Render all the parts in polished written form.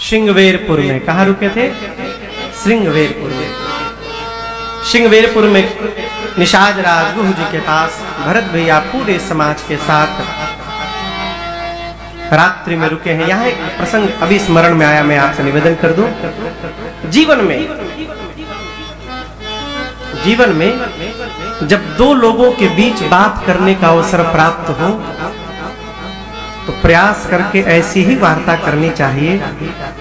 श्रृंगवेरपुर में। कहाँ रुके थे? श्रृंगवेरपुर में। श्रृंगवेरपुर में निषाद राजगुरु जी के पास भरत भैया पूरे समाज के साथ रात्रि में रुके हैं। यहाँ एक प्रसंग अभी स्मरण में आया, मैं आपसे निवेदन कर दूं। जीवन में जब दो लोगों के बीच बात करने का अवसर प्राप्त हो तो प्रयास करके ऐसी ही वार्ता करनी चाहिए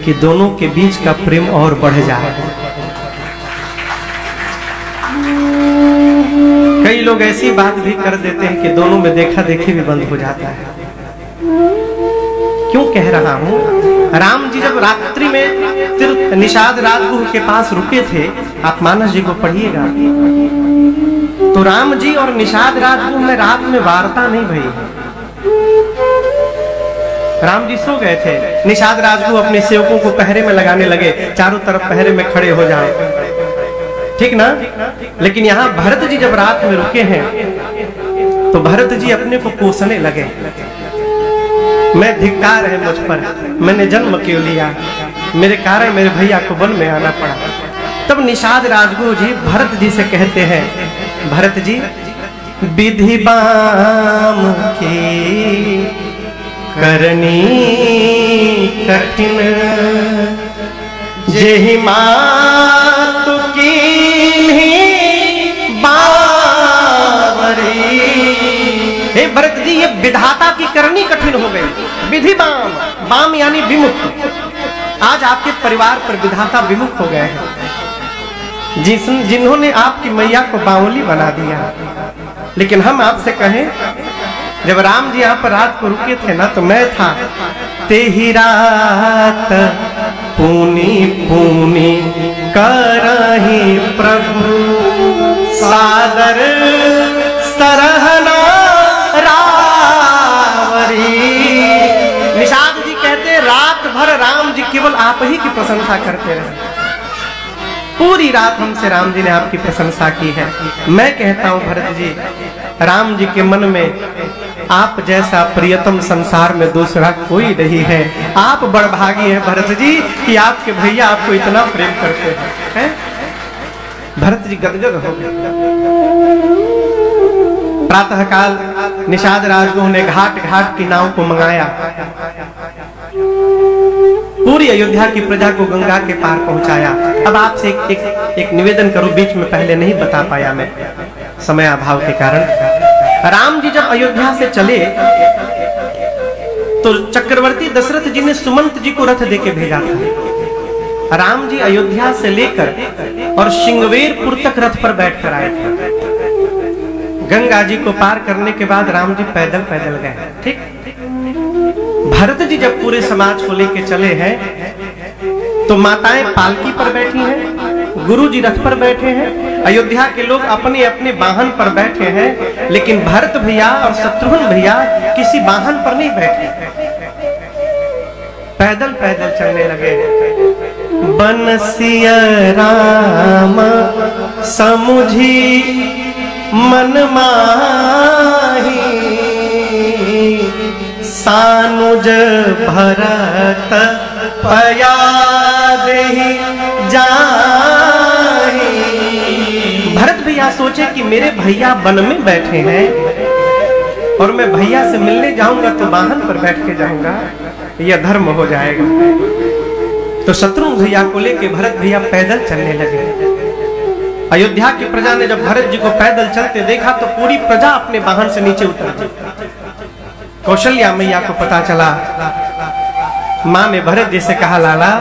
कि दोनों के बीच का प्रेम और बढ़ जाए। कई लोग ऐसी बात भी कर देते हैं कि दोनों में देखा देखी भी बंद हो जाता है। क्यों कह रहा हूं? राम जी जब रात्रि में निषाद राजगुरु के पास रुके थे, आप मानस जी को पढ़िएगा तो राम जी और निषाद राजगुरु में रात में वार्ता नहीं भई। राम जी सो गए थे, निषाद राजगुरु अपने सेवकों को पहरे में लगाने लगे, चारों तरफ पहरे में खड़े हो जाए, ठीक ना? लेकिन यहाँ भरत जी जब रात में रुके हैं तो भरत जी अपने को कोसने लगे, मैं धिक्कार है मुझ पर, मैंने जन्म क्यों लिया, मेरे कारण मेरे भैया को वन में आना पड़ा। तब निषाद राजगुरु जी भरत जी से कहते हैं, भरत जी विधि बाम की करनी कठिन, जेहि मातु की बावरी। हे भरत जी, ये विधाता की करनी कठिन हो गई। विधि बाम, बाम यानी विमुख। आज आपके परिवार पर विधाता विमुख हो गए हैं, जिन्होंने आपकी मैया को बावली बना दिया। लेकिन हम आपसे कहें, जब राम जी यहाँ पर रात को रुके थे ना, तो मैं था तेही रात पूनी पूनी करही प्रभु सादर सरहना रावरी। निषाद जी कहते रात भर राम जी केवल आप ही की प्रशंसा करते रहे, पूरी रात हमसे राम जी ने आपकी प्रशंसा की है। मैं कहता हूं भरत जी, राम जी के मन में आप जैसा प्रियतम संसार में दूसरा कोई नहीं है। आप बड़भागी हैं भरत जी कि आपके भैया आपको इतना प्रेम करते हैं। भरत जी गदगद हो गए। प्रातः काल निषाद राजगुरु ने घाट घाट की नाव को मंगाया, पूरी अयोध्या की प्रजा को गंगा के पार पहुंचाया। अब आपसे एक निवेदन करूं, बीच में पहले नहीं बता पाया मैं समय अभाव के कारण। राम जी जब अयोध्या से चले तो चक्रवर्ती दशरथ जी ने सुमंत जी को रथ देके भेजा था। राम जी अयोध्या से लेकर और श्रृंगवेरपुर तक रथ पर बैठकर आए थे। गंगा जी को पार करने के बाद राम जी पैदल पैदल गए, ठीक। भरत जी जब पूरे समाज को लेके चले हैं तो माताएं पालकी पर बैठी हैं, गुरु जी रथ पर बैठे हैं, अयोध्या के लोग अपने अपने वाहन पर बैठे हैं। लेकिन भरत भैया और शत्रुघ्न भैया किसी वाहन पर नहीं बैठे, पैदल पैदल चलने लगे। बनसिया राम समुझी मन माही, सानुज भरत पया देहि जाहि। भरत भैया सोचे कि मेरे भैया वन में बैठे हैं और मैं भैया से मिलने जाऊंगा तो वाहन पर बैठ के जाऊंगा, यह धर्म हो जाएगा। तो शत्रुघ्न भैया को लेके भरत भैया पैदल चलने लगे। अयोध्या की प्रजा ने जब भरत जी को पैदल चलते देखा तो पूरी प्रजा अपने वाहन से नीचे उतर गई। कौशल्या मैया को पता चला, माँ ने भरत जी से कहा, लाला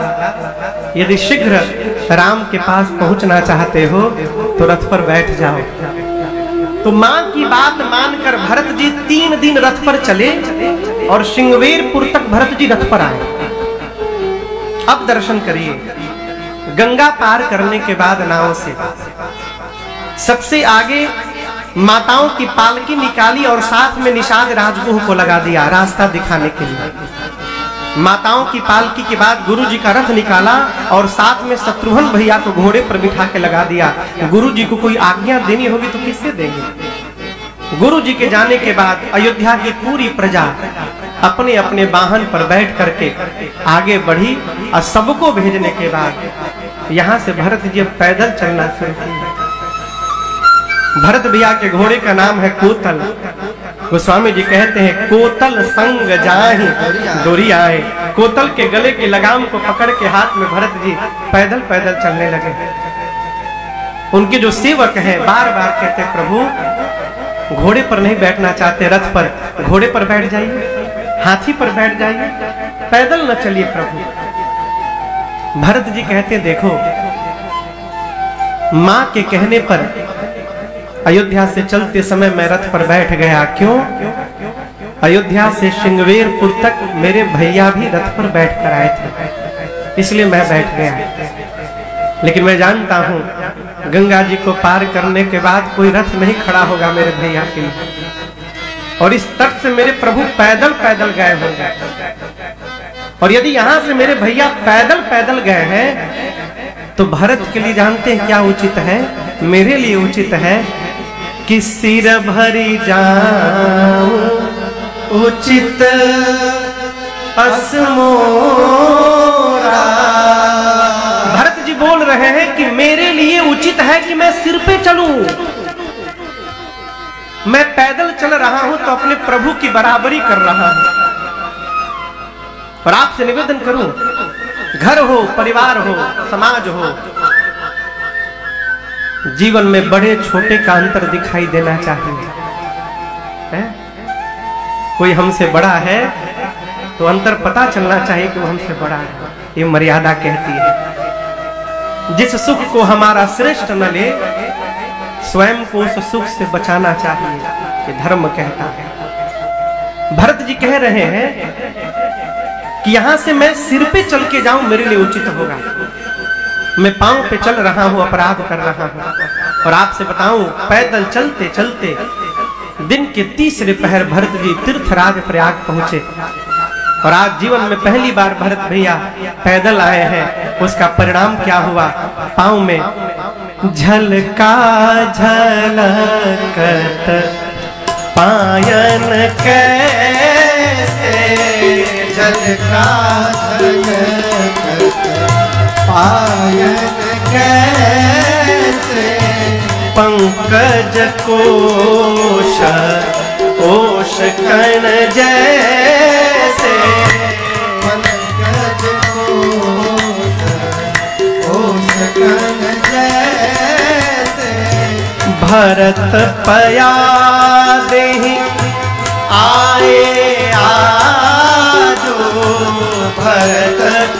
यदि शीघ्र राम के पास पहुंचना चाहते हो तो रथ पर बैठ जाओ। तो माँ की बात मानकर भरत जी 3 दिन रथ पर चले और श्रृंगवेरपुर तक भरत जी रथ पर आए। अब दर्शन करिए, गंगा पार करने के बाद नाव से सबसे आगे माताओं की पालकी निकाली और साथ में निषाद राजगुरु को लगा दिया रास्ता दिखाने के लिए। माताओं की पालकी के बाद गुरु जी का रथ निकाला और साथ में शत्रुघ्न भैया को घोड़े पर बिठा के लगा दिया। गुरु जी को कोई आज्ञा देनी होगी तो किससे देंगे? गुरु जी के जाने के बाद अयोध्या की पूरी प्रजा अपने अपने वाहन पर बैठ करके आगे बढ़ी और सबको भेजने के बाद यहाँ से भरत जी अब पैदल चलना शुरू किया। भरत भैया के घोड़े का नाम है कोतल। गोस्वामी जी कहते हैं कोतल संग जाहि डोरी आए। कोतल के गले के लगाम को पकड़ के हाथ में भरत जी पैदल पैदल चलने लगे। उनके जो सेवक हैं बार बार कहते प्रभु घोड़े पर नहीं बैठना चाहते, रथ पर, घोड़े पर बैठ जाइए, हाथी पर बैठ जाइए, पैदल न चलिए प्रभु। भरत जी कहते देखो मां के कहने पर अयोध्या से चलते समय मैं रथ पर बैठ गया। क्यों? अयोध्या से श्रृंगवेरपुर तक मेरे भैया भी रथ पर बैठ कर आए थे, इसलिए मैं बैठ गया। लेकिन मैं जानता हूं गंगा जी को पार करने के बाद कोई रथ नहीं खड़ा होगा मेरे भैया के लिए, और इस तट से मेरे प्रभु पैदल पैदल गए होंगे। और यदि यहां से मेरे भैया पैदल पैदल गए हैं तो भरत के लिए जानते हैं क्या उचित है? मेरे लिए उचित है कि सिर भरी जाऊं उचित असमोरा। भरत जी बोल रहे हैं कि मेरे लिए उचित है कि मैं सिर पे चलूं। मैं पैदल चल रहा हूं तो अपने प्रभु की बराबरी कर रहा हूं। और आपसे निवेदन करूं, घर हो, परिवार हो, समाज हो, जीवन में बड़े छोटे का अंतर दिखाई देना चाहिए। है? कोई हमसे बड़ा है तो अंतर पता चलना चाहिए कि वो हमसे बड़ा है। ये मर्यादा कहती है। जिस सुख को हमारा श्रेष्ठ न ले स्वयं को उस सुख से बचाना चाहिए, ये धर्म कहता है। भरत जी कह रहे हैं कि यहां से मैं सिर पे चल के जाऊं मेरे लिए उचित होगा। मैं पांव पे चल रहा हूं, अपराध कर रहा हूं। और आपसे बताऊं पैदल चलते चलते दिन के तीसरे पहर भरत जी तीर्थराज प्रयाग पहुंचे। और आज जीवन में पहली बार भरत भैया पैदल आए हैं। उसका परिणाम क्या हुआ? पांव में झलका झलकत पायन कैसे, झलका झलकत पायन कैसे, पंकज कोश ओश कण जैसे, पंकज कोश ओश कण जैसे, भरत पया देहि आए आजो, भरत